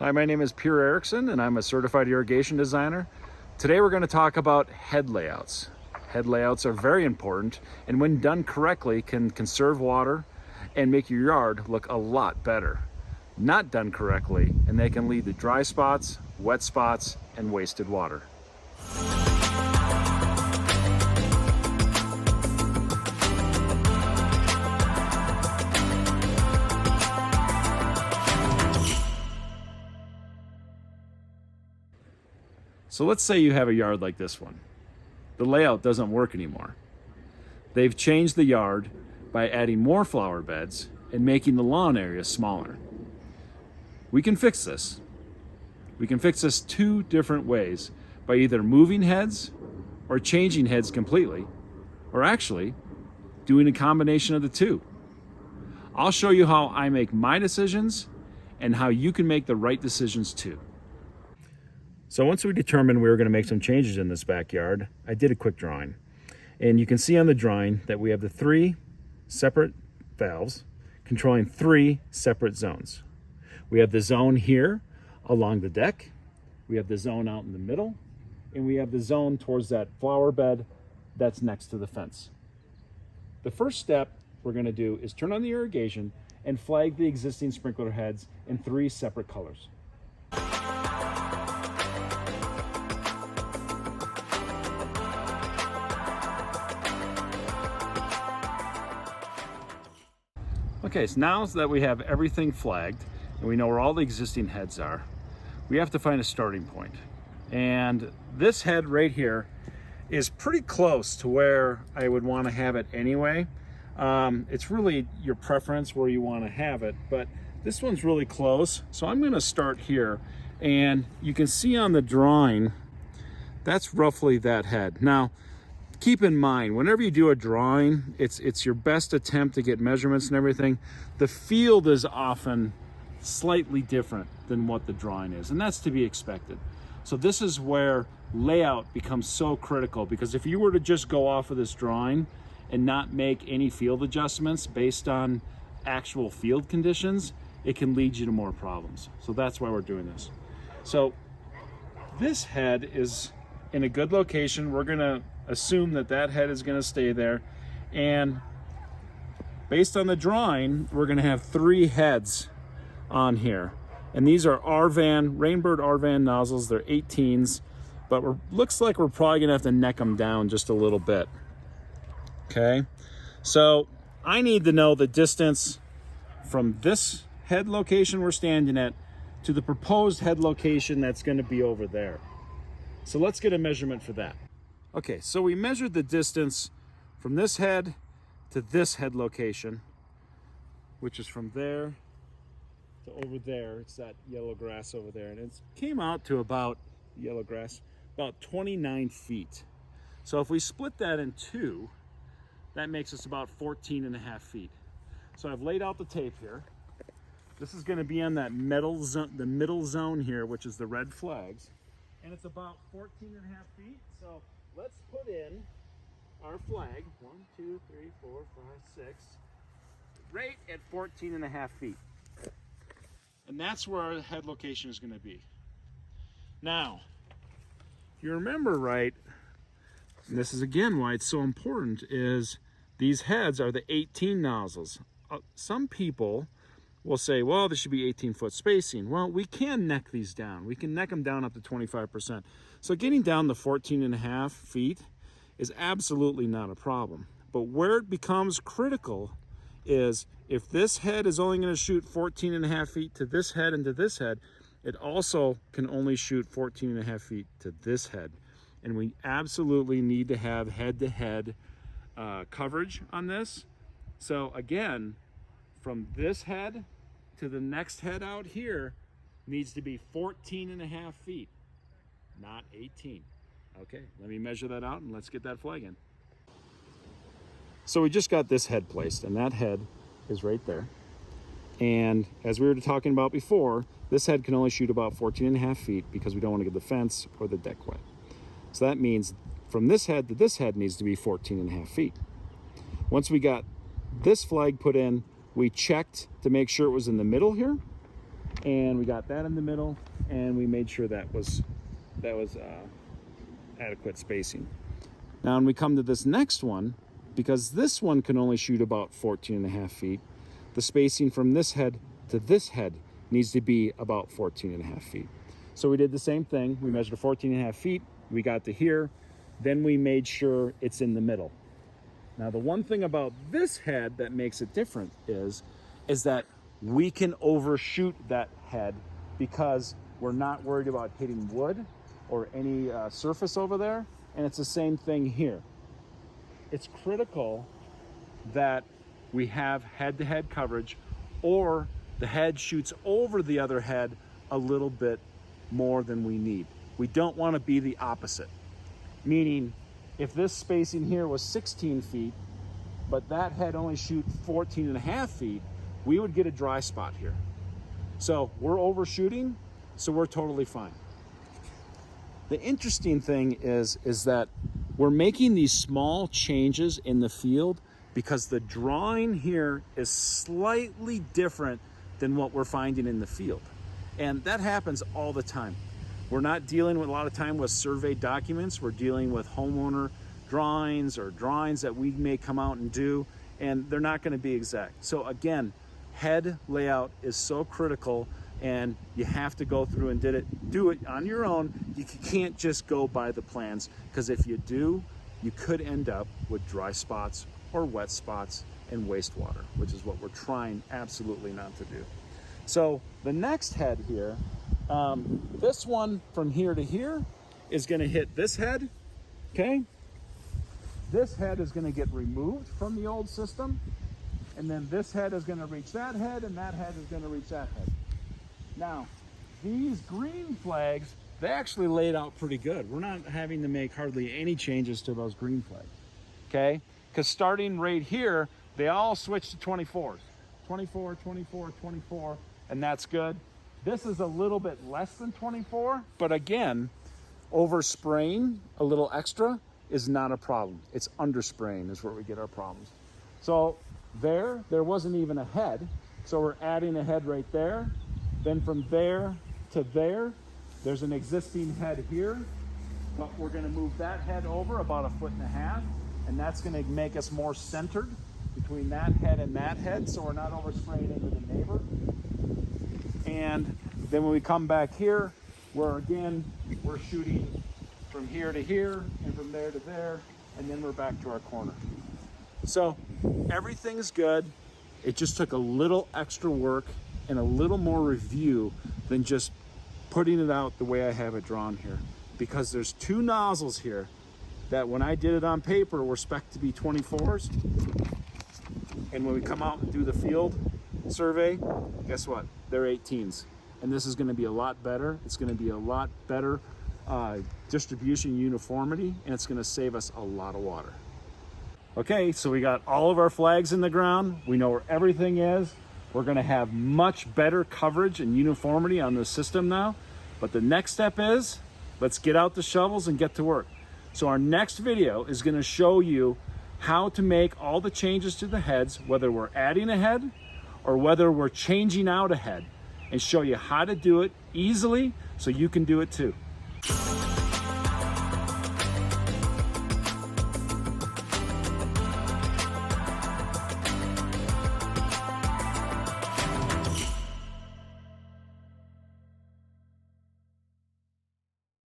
Hi, my name is Pierre Erickson and I'm a certified irrigation designer. Today we're going to talk about head layouts. Head layouts are very important and when done correctly can conserve water and make your yard look a lot better. Not done correctly and they can lead to dry spots, wet spots, and wasted water. So let's say you have a yard like this one. The layout doesn't work anymore. They've changed the yard by adding more flower beds and making the lawn area smaller. We can fix this. We can fix this two different ways, by either moving heads or changing heads completely, or actually doing a combination of the two. I'll show you how I make my decisions and how you can make the right decisions too. So once we determined we were going to make some changes in this backyard, I did a quick drawing. And you can see on the drawing that we have the three separate valves controlling three separate zones. We have the zone here along the deck, we have the zone out in the middle, and we have the zone towards that flower bed that's next to the fence. The first step we're going to do is turn on the irrigation and flag the existing sprinkler heads in three separate colors. Okay, so now that we have everything flagged and we know where all the existing heads are, we have to find a starting point. And this head right here is pretty close to where I would want to have it anyway. It's really your preference where you want to have it, but this one's really close. So I'm going to start here, and you can see on the drawing, that's roughly that head. Now, keep in mind, whenever you do a drawing, it's your best attempt to get measurements and everything. The field is often slightly different than what the drawing is, and that's to be expected. So this is where layout becomes so critical, because if you were to just go off of this drawing and not make any field adjustments based on actual field conditions, it can lead you to more problems. So that's why we're doing this. So this head is in a good location. We're gonna assume that that head is gonna stay there. And based on the drawing, we're gonna have three heads on here. And these are Arvan, Rainbird Arvan nozzles. They're 18s, but looks like we're probably gonna have to neck them down just a little bit. Okay, so I need to know the distance from this head location we're standing at to the proposed head location that's gonna be over there. So let's get a measurement for that. Okay, so we measured the distance from this head to this head location, which is from there to over there. It's that yellow grass over there, and it came out to about, yellow grass, about 29 feet. So if we split that in two, that makes us about 14 and a half feet. So I've laid out the tape here. This is gonna be on that middle zone here, which is the red flags. And it's about 14 and a half feet. So let's put in our flag, 1, 2, 3, 4, 5, 6, right at 14 and a half feet. And that's where our head location is gonna be. Now, if you remember right, and this is again why it's so important, is these heads are the 18 nozzles. Some people will say, well, there should be 18-foot spacing. Well, we can neck these down. We can neck them down up to 25%. So getting down to 14 and a half feet is absolutely not a problem. But where it becomes critical is if this head is only going to shoot 14 and a half feet to this head and to this head, it also can only shoot 14 and a half feet to this head. And we absolutely need to have head-to-head coverage on this. So again, from this head to the next head out here needs to be 14 and a half feet, not 18. Okay, let me measure that out and let's get that flag in. So we just got this head placed, and that head is right there. And as we were talking about before, this head can only shoot about 14 and a half feet because we don't want to get the fence or the deck wet. So that means from this head to this head needs to be 14 and a half feet. Once we got this flag put in, we checked to make sure it was in the middle here, and we got that in the middle, and we made sure that was adequate spacing. Now when we come to this next one, because this one can only shoot about 14.5 feet, the spacing from this head to this head needs to be about 14.5 feet. So we did the same thing. We measured 14.5 feet, we got to here, then we made sure it's in the middle. Now the one thing about this head that makes it different is that we can overshoot that head because we're not worried about hitting wood or any surface over there, and it's the same thing here. It's critical that we have head-to-head coverage, or the head shoots over the other head a little bit more than we need. We don't want to be the opposite, meaning if this spacing here was 16 feet, but that head only shoot 14.5 feet, we would get a dry spot here. So we're overshooting, so we're totally fine. The interesting thing is that we're making these small changes in the field because the drawing here is slightly different than what we're finding in the field. And that happens all the time. We're not dealing with a lot of time with survey documents. We're dealing with homeowner drawings or drawings that we may come out and do, and they're not going to be exact. So again, head layout is so critical, and you have to go through and do it on your own. You can't just go by the plans, because if you do, you could end up with dry spots or wet spots and wastewater, which is what we're trying absolutely not to do. So the next head here, this one from here to here is going to hit this head, okay? This head is going to get removed from the old system, and then this head is going to reach that head, and that head is going to reach that head. Now, these green flags, they actually laid out pretty good. We're not having to make hardly any changes to those green flags, okay? Because starting right here, they all switch to 24s. 24, 24, 24, and that's good. This is a little bit less than 24, but again, over spraying a little extra is not a problem. It's under spraying is where we get our problems. So there wasn't even a head. So we're adding a head right there. Then from there to there, there's an existing head here, but we're gonna move that head over about 1.5 feet, and that's gonna make us more centered between that head and that head, so we're not overspraying into the neighbor. And then when we come back here, we're shooting from here to here and from there to there, and then we're back to our corner. So everything's good. It just took a little extra work and a little more review than just putting it out the way I have it drawn here, because there's two nozzles here that when I did it on paper were spec'd to be 24s, and when we come out and do the field survey, guess what? They're 18s, and this is going to be a lot better. It's going to be a lot better distribution uniformity, and it's going to save us a lot of water. Okay, so we got all of our flags in the ground. We know where everything is. We're going to have much better coverage and uniformity on the system now. But the next step is, let's get out the shovels and get to work. So our next video is going to show you how to make all the changes to the heads, whether we're adding a head or whether we're changing out a head, and show you how to do it easily so you can do it too.